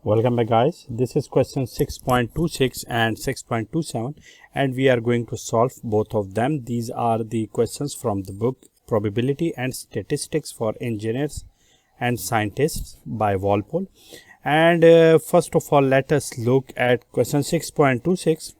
Welcome back, guys. This is question 6.26 and 6.27 and we are going to solve both of them. These are the questions from the book Probability and Statistics for Engineers and Scientists by Walpole. And first of all, let us look at question 6.26.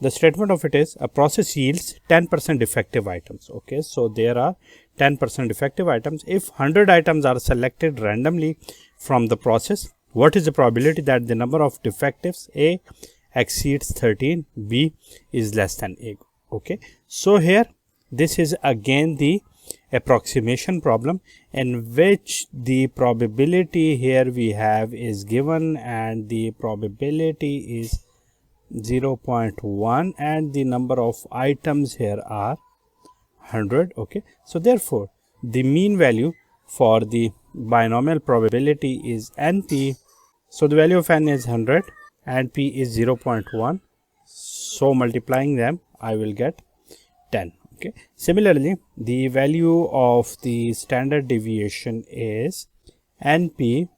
The statement of it is a process yields 10% defective items. Okay, so there are 10% defective items. If 100 items are selected randomly from the process, what is the probability that the number of defectives A exceeds 13, B is less than A? Okay, so here this is again the approximation problem in which the probability here we have is given and the probability is 0.1 and the number of items here are 100. Okay, so therefore the mean value for the binomial probability is NP. So the value of N is 100 and P is 0.1. So multiplying them I will get 10. Okay, similarly the value of the standard deviation is NP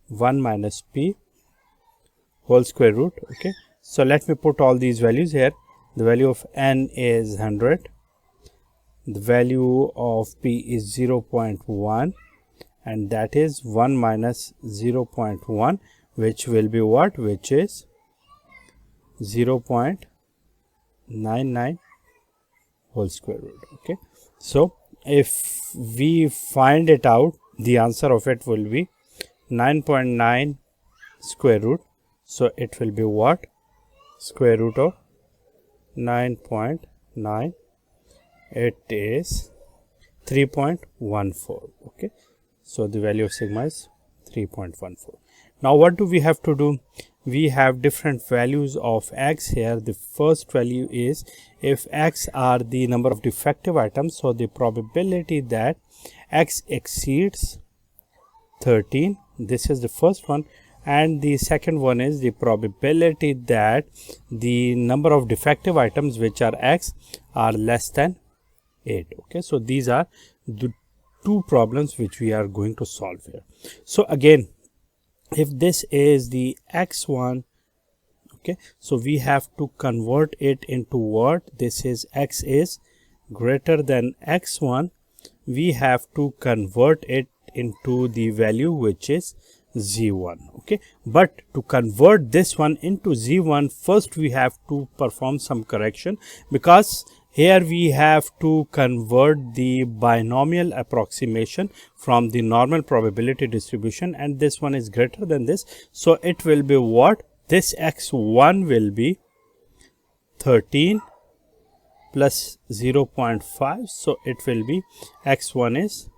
1 minus P whole square root. Okay, so let me put all these values here. The value of N is 100. The value of P is 0.1 and that is 1 minus 0.1, which will be what? Which is 0.99 whole square root. Okay, so if we find it out, the answer of it will be 9.9 square root. So it will be what? Square root of 9.9. It is 3.14. Okay, so the value of sigma is 3.14. Now what do we have to do? We have different values of x here. The first value is if x are the number of defective items, so the probability that x exceeds 13, this is the first one, and the second one is the probability that the number of defective items which are x are less than 8. Okay, so these are the two problems which we are going to solve here. So again, if this is the x1, okay, so we have to convert it into what? This is x is greater than x1. We have to convert it into the value which is z1. Okay, but to convert this one into z1, first we have to perform some correction, because here we have to convert the binomial approximation from the normal probability distribution, and this one is greater than this. So it will be what? This x1 will be 13 plus 0.5. So it will be x1 is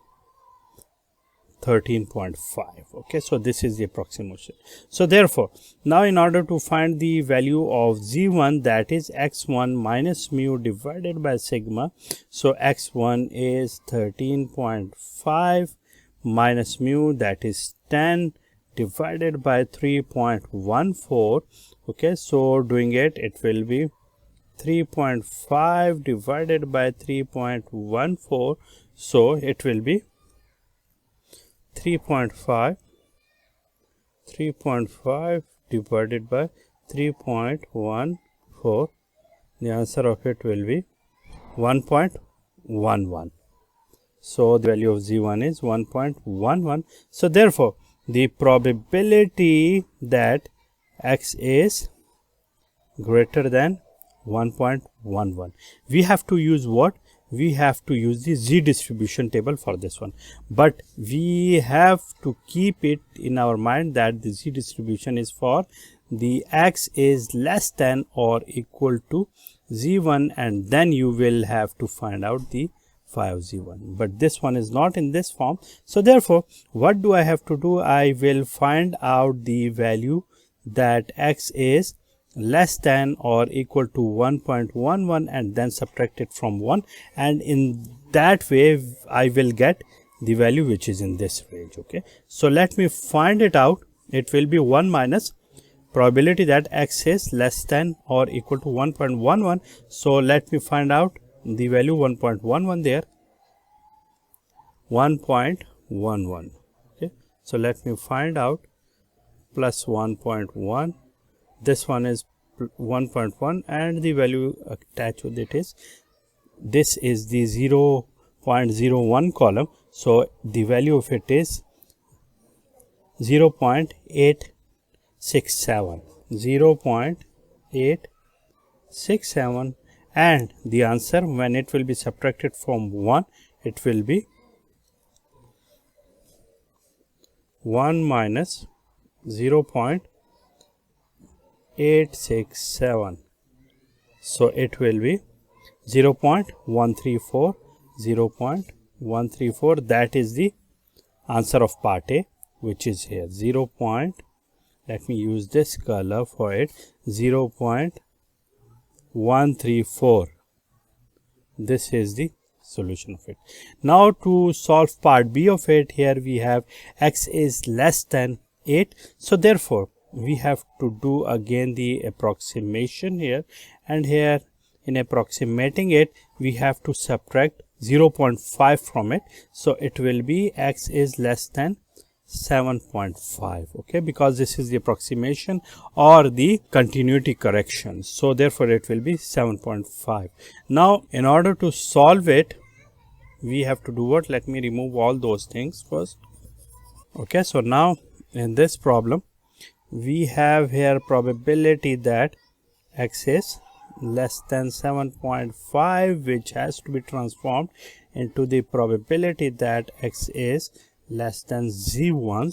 13.5. Okay, so this is the approximation. So therefore now in order to find the value of z1, that is x1 minus mu divided by sigma, so x1 is 13.5 minus mu, that is 10 divided by 3.14. okay, so doing it will be 3.5 divided by 3.14, so it will be 3.5 divided by 3.14. The answer of it will be 1.11. So the value of z1 is 1.11. So therefore the probability that x is greater than 1.11, we have to use what? We have to use the z distribution table for this one, but we have to keep it in our mind that the z distribution is for the x is less than or equal to z1, and then you will have to find out the phi of z1, but this one is not in this form. So therefore what do I have to do? I will find out the value that x is less than or equal to 1.11 and then subtract it from 1, and in that way I will get the value which is in this range. Okay, so let me find it out. It will be 1 minus probability that x is less than or equal to 1.11. so let me find out the value 1.11 there, 1.11. okay, so let me find out plus 1.1, this one is 1.1, and the value attached with it is, this is the 0.01 column, so the value of it is 0.867, 0.867, and the answer, when it will be subtracted from 1, it will be 1 minus 0.867, so it will be 0.134, 0.134. That is the answer of part A, which is here 0. Let me use this color for it, 0.134. This is the solution of it. Now to solve part B of it, here we have x is less than 8, so therefore we have to do again the approximation here, and here in approximating it we have to subtract 0.5 from it, so it will be x is less than 7.5. okay, because this is the approximation or the continuity correction, so therefore it will be 7.5. now in order to solve it, we have to do what? Let me remove all those things first. Okay, so now in this problem we have here probability that x is less than 7.5, which has to be transformed into the probability that x is less than z1,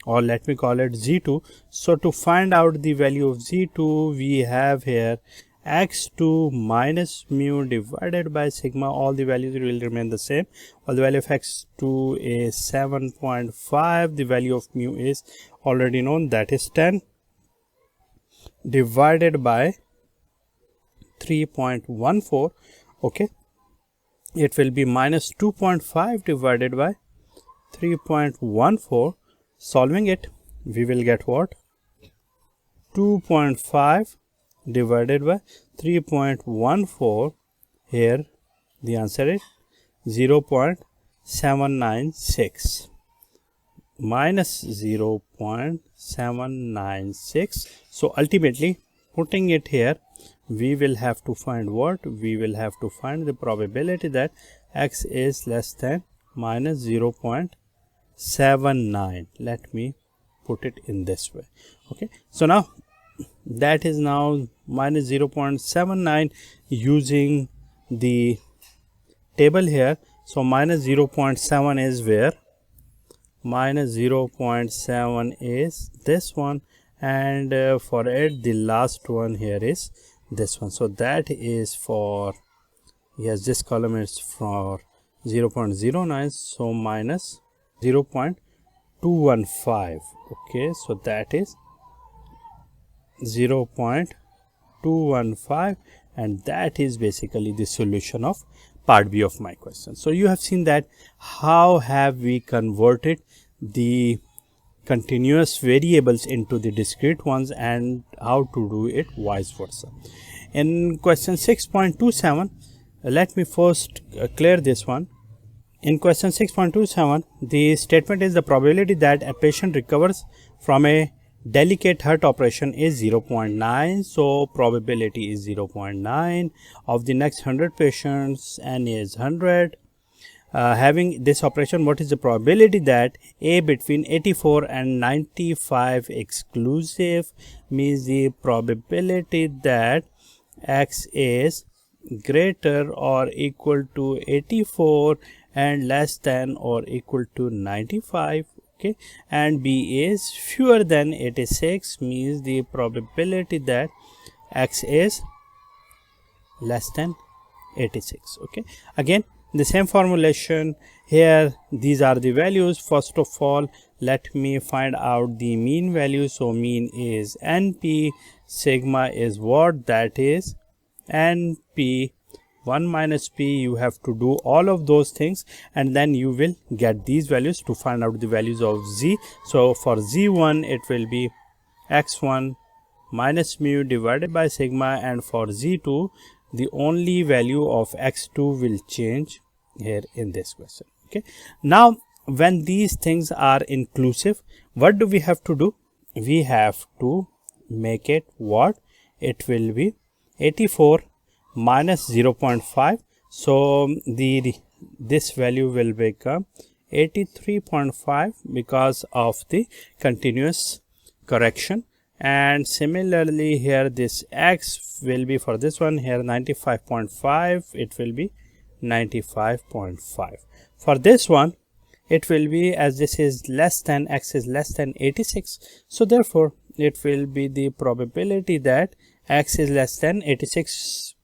or let me call it z2. so to find out the value of z2, we have here x2 minus mu divided by sigma. All the values will remain the same. Well, the value of x2 is 7.5. the value of mu is already known, that is 10, divided by 3.14. okay, it will be minus 2.5 divided by 3.14. solving it, we will get what? 2.5 divided by 3.14. here the answer is 0.796 minus 0.796. so ultimately putting it here, we will have to find what? We will have to find the probability that x is less than minus 0.79. let me put it in this way. okay, so now that is now minus 0.79 using the table here. so minus 0.7 is where? Minus 0.7 is this one, and for it the last one here is this one. so that is for, yes, this column is for 0.09, so minus 0.215. okay, so that is 0.215, and that is basically the solution of part B of my question. so you have seen that how have we converted the continuous variables into the discrete ones, and how to do it vice versa. In question 6.27, let me first clear this one. In question 6.27, the statement is the probability that a patient recovers from a delicate heart operation is 0.9. so probability is 0.9 of the next 100 patients, n is 100. Having this operation, what is the probability that a between 84 and 95 exclusive, means the probability that x is greater or equal to 84 and less than or equal to 95. okay, and b is fewer than 86, means the probability that x is less than 86. okay, again the same formulation here, these are the values. First of all, let me find out the mean value. so mean is np, sigma is what? That is np 1 minus p. you have to do all of those things, and then you will get these values to find out the values of z. so for z1 it will be x1 minus mu divided by sigma, and for z2 the only value of x2 will change here in this question. okay, now when these things are inclusive, what do we have to do? we have to make it what? It will be 84 minus 0.5. So this value will become 83.5 because of the continuous correction. And similarly here this x will be, for this one here 95.5, it will be 95.5. For this one it will be, as this is less than, x is less than 86, so therefore it will be the probability that x is less than 86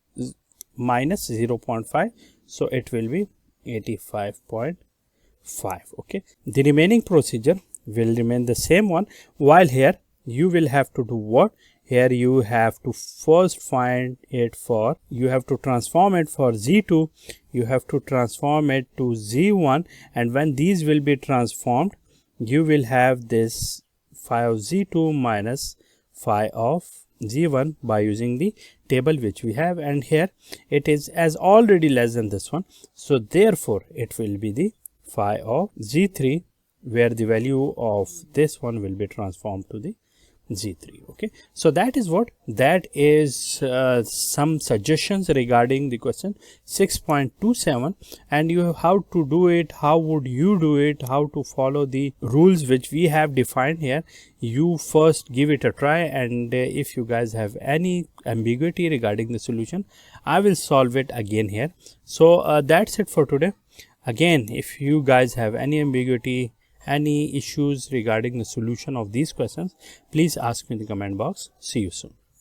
minus 0.5, so it will be 85.5. okay, the remaining procedure will remain the same one, while here you will have to do what? Here you have to first find it for, you have to transform it for z2, you have to transform it to z1, and when these will be transformed you will have this phi of z2 minus phi of z1 by using the table which we have, and here it is as already less than this one, so therefore it will be the phi of z3, where the value of this one will be transformed to the z3. okay, so that is what, that is some suggestions regarding the question 6.27, and you how to do it, how would you do it, how to follow the rules which we have defined here. You first give it a try, and if you guys have any ambiguity regarding the solution, I will solve it again here. So that's it for today. Again, if you guys have any ambiguity, any issues regarding the solution of these questions, please ask me in the comment box. See you soon.